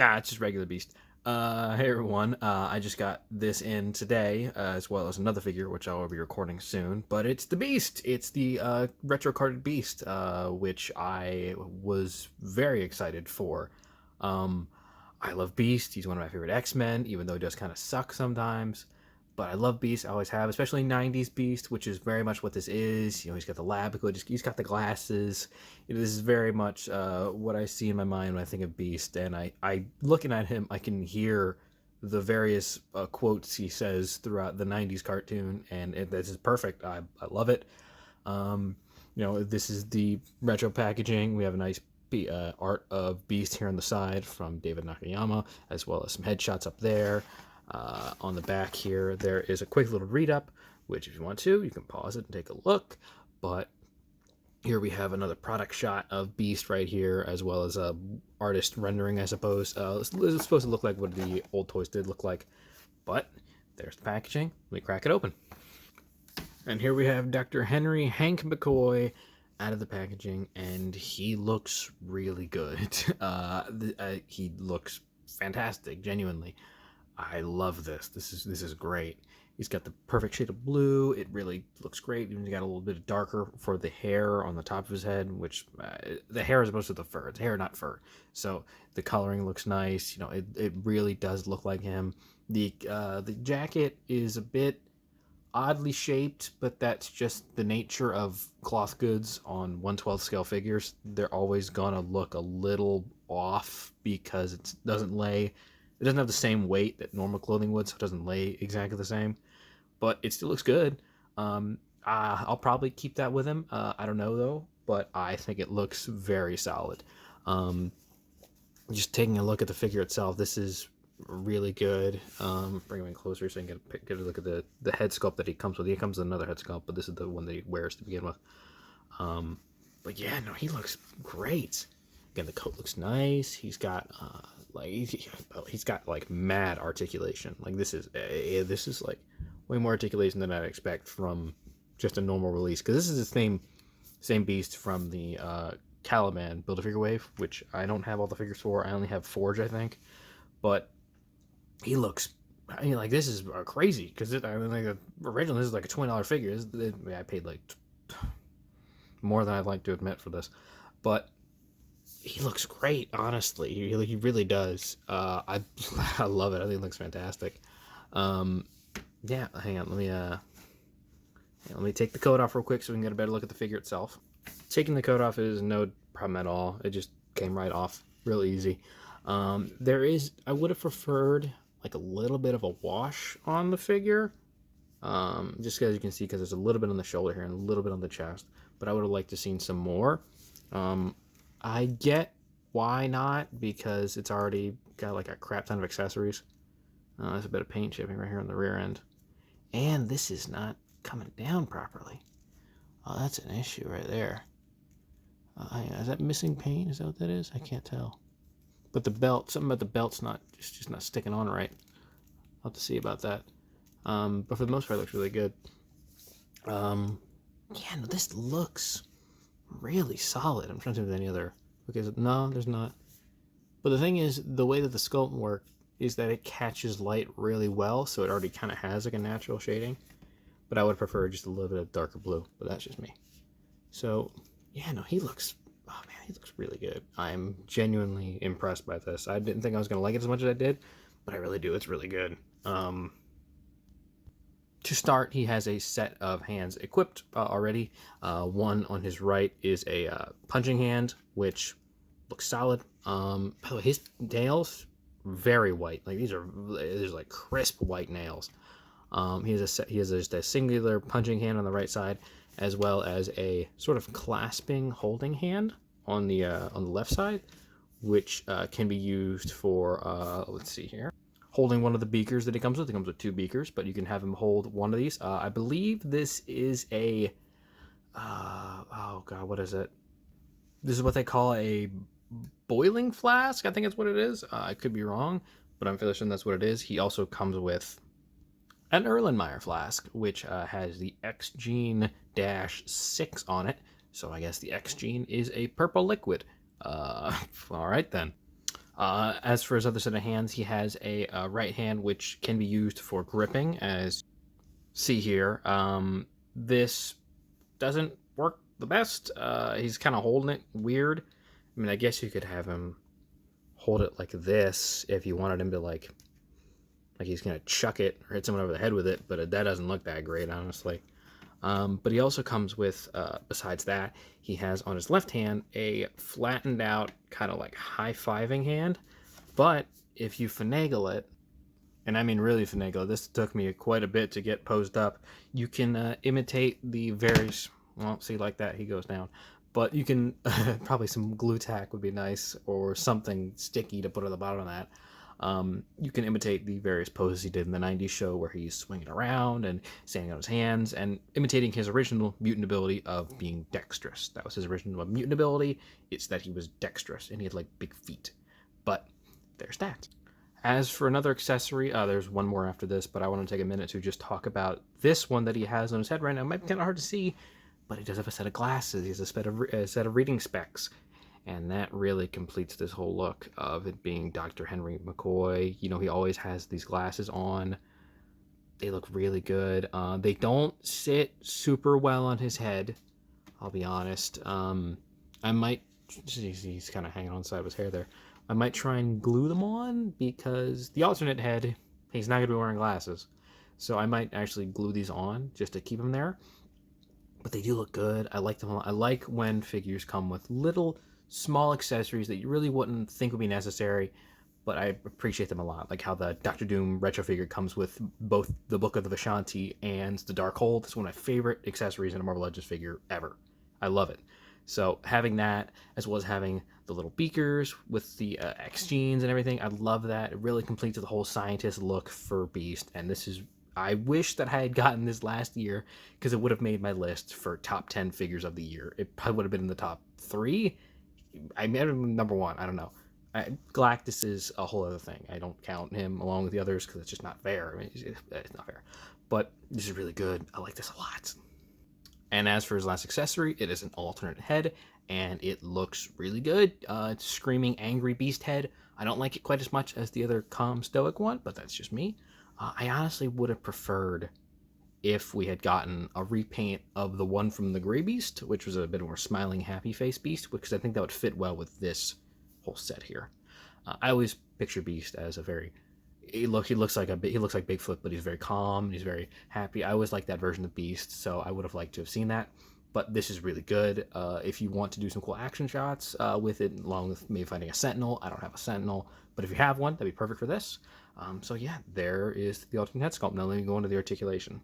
Nah, it's just regular Beast. Hey everyone, I just got this in today, as well as another figure, which I will be recording soon, but it's the Beast! It's the retro carded Beast, which I was very excited for. Um, I love Beast, he's one of my favorite X-Men, even though he does kind of suck sometimes. But I love Beast, I always have, especially 90s Beast, which is very much what this is. You know, he's got the lab coat, he's got the glasses. This is very much what I see in my mind when I think of Beast. And I looking at him, I can hear the various quotes he says throughout the 90s cartoon, and this is perfect. I love it. This is the retro packaging. We have a nice art of Beast here on the side from David Nakayama, as well as some headshots up there. On the back here, there is a quick little read-up, which if you want to, you can pause it and take a look. But here we have another product shot of Beast right here, as well as a artist rendering, I suppose. It's supposed to look like what the old toys did look like. But there's the packaging. Let me crack it open. And here we have Dr. Henry Hank McCoy out of the packaging, and he looks really good. He looks fantastic, genuinely. I love this. This is great. He's got the perfect shade of blue. It really looks great. Even got a little bit darker for the hair on the top of his head, which the hair is opposed to the fur. It's hair, not fur. So the coloring looks nice. You know, it really does look like him. The jacket is a bit oddly shaped, but that's just the nature of cloth goods on 1/12 scale figures. They're always gonna look a little off because it doesn't lay. It doesn't have the same weight that normal clothing would, so it doesn't lay exactly the same. But it still looks good. I'll probably keep that with him. I don't know, though, but I think it looks very solid. Just taking a look at the figure itself, this is really good. Bring him in closer so you can get a look at the head sculpt that he comes with. He comes with another head sculpt, but this is the one that he wears to begin with. But yeah, no, he looks great. Again, the coat looks nice. He's got he's got like mad articulation. Like this is like way more articulation than I'd expect from just a normal release, because this is the same Beast from the Caliban Build-A-Figure wave, which I don't have all the figures for. I only have Forge, I think. But he looks, I mean, like, this is crazy, because originally this is like a $20 figure. I paid like more than I'd like to admit for this, but he looks great, honestly. He really does. I love it. I think it looks fantastic. Yeah, hang on. Let me take the coat off real quick so we can get a better look at the figure itself. Taking the coat off is no problem at all. It just came right off real easy. I would have preferred like a little bit of a wash on the figure. Just as you can see, because there's a little bit on the shoulder here and a little bit on the chest, but I would have liked to seen some more. I get why not, because it's already got like a crap ton of accessories. There's a bit of paint chipping right here on the rear end. And this is not coming down properly. Oh, that's an issue right there. Is that missing paint? Is that what that is? I can't tell. But the belt, something about the belt's just not sticking on right. I'll have to see about that. But for the most part, it looks really good. Yeah, no, this looks really solid. I'm trying to think of any other. Okay, no, there's not. But the thing is, the way that the sculpt works is that it catches light really well, so it already kind of has like a natural shading. But I would prefer just a little bit of darker blue, but that's just me. So, yeah, no, he looks really good. I'm genuinely impressed by this. I didn't think I was going to like it as much as I did, but I really do. It's really good. To start, he has a set of hands equipped already. One on his right is a punching hand, which looks solid. By the way, his nails very white. Like these are like crisp white nails. He has just a singular punching hand on the right side, as well as a sort of clasping holding hand on the left side, which can be used for let's see here, holding one of the beakers that he comes with. He comes with 2 beakers, but you can have him hold one of these. I believe this is a oh god, what is it? This is what they call a boiling flask. I think that's what it is. I could be wrong, but I'm fairly certain that's what it is. He also comes with an Erlenmeyer flask, which has the X-Gene-6 on it. So I guess the X-Gene is a purple liquid. All right then. As for his other set of hands, he has a right hand which can be used for gripping, as see here. This doesn't work the best. He's kind of holding it weird. I mean, I guess you could have him hold it like this if you wanted him to like he's gonna chuck it or hit someone over the head with it, but that doesn't look that great, honestly. But he also comes with, besides that, he has on his left hand a flattened out kind of like high-fiving hand. But if you finagle it, and I mean really finagle, this took me quite a bit to get posed up, you can imitate the various, well, see, like that, he goes down. But you can, probably some glue tack would be nice, or something sticky to put on the bottom of that. You can imitate the various poses he did in the 90s show where he's swinging around and standing on his hands and imitating his original mutant ability of being dexterous. That was his original mutant ability. It's that he was dexterous and he had like big feet. But there's that. As for another accessory, there's one more after this, but I want to take a minute to just talk about this one that he has on his head right now. It might be kind of hard to see, but he does have a set of glasses. He has a set of reading specs. And that really completes this whole look of it being Dr. Henry McCoy. You know, he always has these glasses on. They look really good. They don't sit super well on his head, I'll be honest. I might... He's kind of hanging on the side of his hair there. I might try and glue them on, because the alternate head, he's not going to be wearing glasses. So I might actually glue these on just to keep them there. But they do look good. I like them. I like when figures come with little small accessories that you really wouldn't think would be necessary, but I appreciate them a lot. Like how the Doctor Doom retro figure comes with both the Book of the Vishanti and the Darkhold. It's one of my favorite accessories in a Marvel Legends figure ever. I love it. So having that, as well as having the little beakers with the X genes and everything, I love that. It really completes the whole scientist look for Beast, and this is... I wish that I had gotten this last year, because it would have made my list for top 10 figures of the year. It probably would have been in the top 3. I made him number 1. I don't know. Galactus is a whole other thing. I don't count him along with the others because it's just not fair. I mean, it's not fair. But this is really good. I like this a lot. And as for his last accessory, it is an alternate head, and it looks really good. It's screaming angry beast head. I don't like it quite as much as the other calm stoic one, but that's just me. I honestly would have preferred if we had gotten a repaint of the one from the Grey Beast, which was a bit more smiling, happy face Beast, because I think that would fit well with this whole set here. I always picture Beast as a very... He looks like Bigfoot, but he's very calm and he's very happy. I always like that version of Beast, so I would have liked to have seen that. But this is really good. If you want to do some cool action shots with it, along with maybe finding a Sentinel. I don't have a Sentinel, but if you have one, that'd be perfect for this. So yeah, there is the alternate head sculpt. Now let me go into the articulation.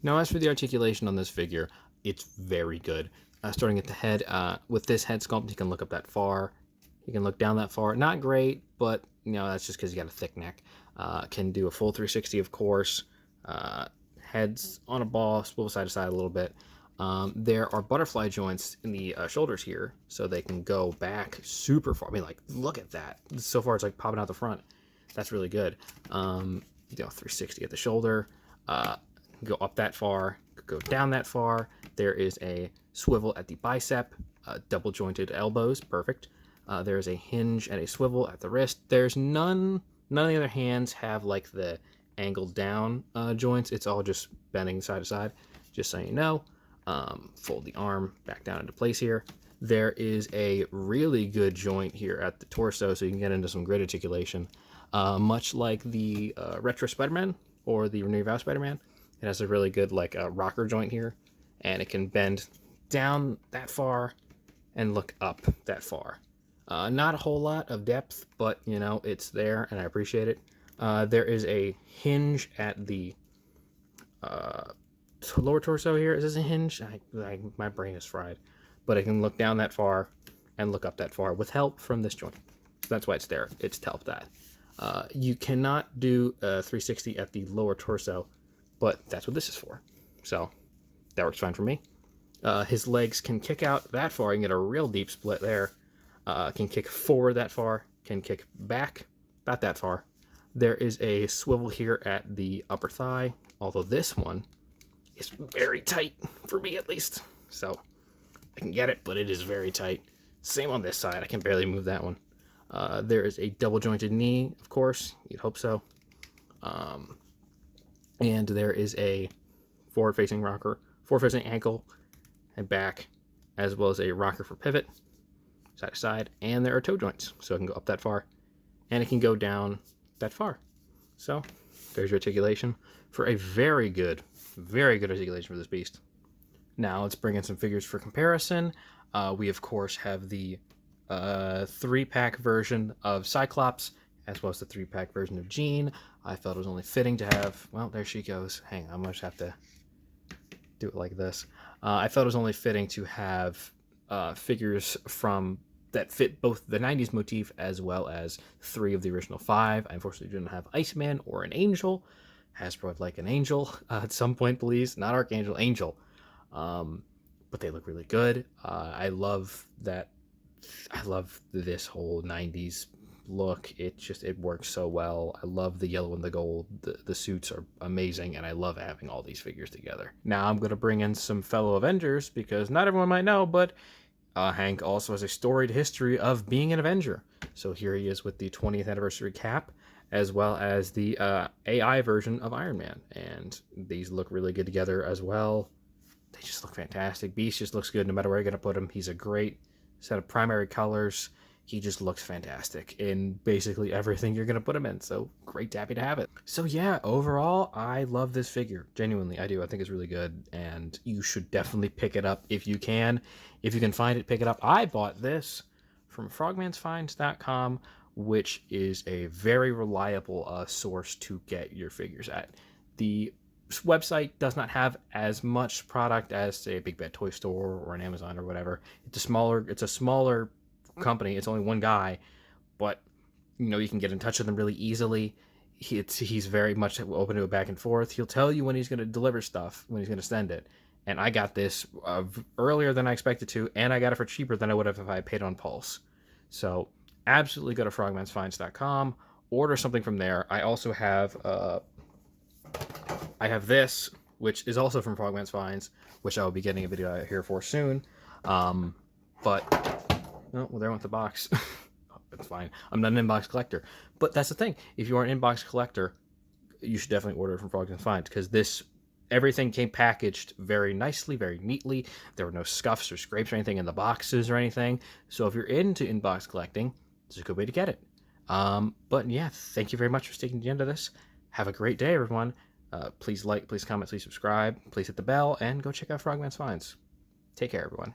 Now as for the articulation on this figure, it's very good. Starting at the head, with this head sculpt, he can look up that far. He can look down that far. Not great, but you know, that's just because he got a thick neck. Can do a full 360, of course. Heads on a ball, swivel side to side a little bit. There are butterfly joints in the shoulders here, so they can go back super far. I mean, like, look at that. So far, it's like popping out the front. That's really good. You know, 360 at the shoulder. Go up that far, go down that far. There is a swivel at the bicep, double jointed elbows, perfect. There is a hinge and a swivel at the wrist. There's none of the other hands have like the angled down joints. It's all just bending side to side, just so you know. Fold the arm back down into place here. There is a really good joint here at the torso, so you can get into some great articulation. Much like the Retro Spider-Man or the Renew Vow Spider-Man, it has a really good like rocker joint here, and it can bend down that far and look up that far. Not a whole lot of depth, but you know, it's there and I appreciate it. There is a hinge at the lower torso here. Is this a hinge? My brain is fried, but I can look down that far and look up that far with help from this joint. So that's why it's there. It's to help that. You cannot do a 360 at the lower torso, but that's what this is for. So that works fine for me. His legs can kick out that far. You can get a real deep split there. Can kick forward that far. Can kick back about that far. There is a swivel here at the upper thigh, although this one is very tight, for me at least. So I can get it, but it is very tight. Same on this side. I can barely move that one. There is a double jointed knee, of course, you'd hope so. And there is a forward facing rocker, forward facing ankle and back, as well as a rocker for pivot, side to side. And there are toe joints, so it can go up that far and it can go down that far. So there's your articulation for a very good articulation for this beast. Now let's bring in some figures for comparison. We of course have the 3-pack version of Cyclops, as well as the 3-pack version of Jean. I felt it was only fitting to have, well, there she goes. Hang on, I'm gonna just have to do it like this. I felt it was only fitting to have figures from that fit both the 90s motif as well as 3 of the original 5. I unfortunately didn't have Iceman or an Angel. Hasbro would like an Angel at some point, please. Not Archangel, Angel. But they look really good. I love that. I love this whole 90s look. It works so well. I love the yellow and the gold. The suits are amazing, and I love having all these figures together. Now I'm going to bring in some fellow Avengers, because not everyone might know, but Hank also has a storied history of being an Avenger. So here he is with the 20th anniversary cap, as well as the AI version of Iron Man. And these look really good together as well. They just look fantastic. Beast just looks good no matter where you're going to put him. He's a great set of primary colors. He just looks fantastic in basically everything you're going to put him in. So great, happy to have it. So yeah, overall, I love this figure. Genuinely, I do. I think it's really good, and you should definitely pick it up if you can. If you can find it, pick it up. I bought this from frogmansfinds.com, which is a very reliable source to get your figures at. The website does not have as much product as, say, a Big Bad Toy Store or an Amazon or whatever. It's a smaller company. It's only one guy, but you can get in touch with him really easily. He's very much open to a back and forth. He'll tell you when he's going to deliver stuff, when he's going to send it. And I got this earlier than I expected to, and I got it for cheaper than I would have if I paid on Pulse. So absolutely go to frogmansfinds.com, order something from there. I also have this, which is also from Frogman's Finds, which I will be getting a video out here for soon. Well, there went the box. It's fine. I'm not an inbox collector. But that's the thing. If you are an inbox collector, you should definitely order it from Frogman's Finds, because everything came packaged very nicely, very neatly. There were no scuffs or scrapes or anything in the boxes or anything. So if you're into inbox collecting, it's a good way to get it. But yeah, thank you very much for sticking to the end of this. Have a great day, everyone. Please like, please comment, please subscribe, please hit the bell, and go check out Frogman's Finds. Take care, everyone.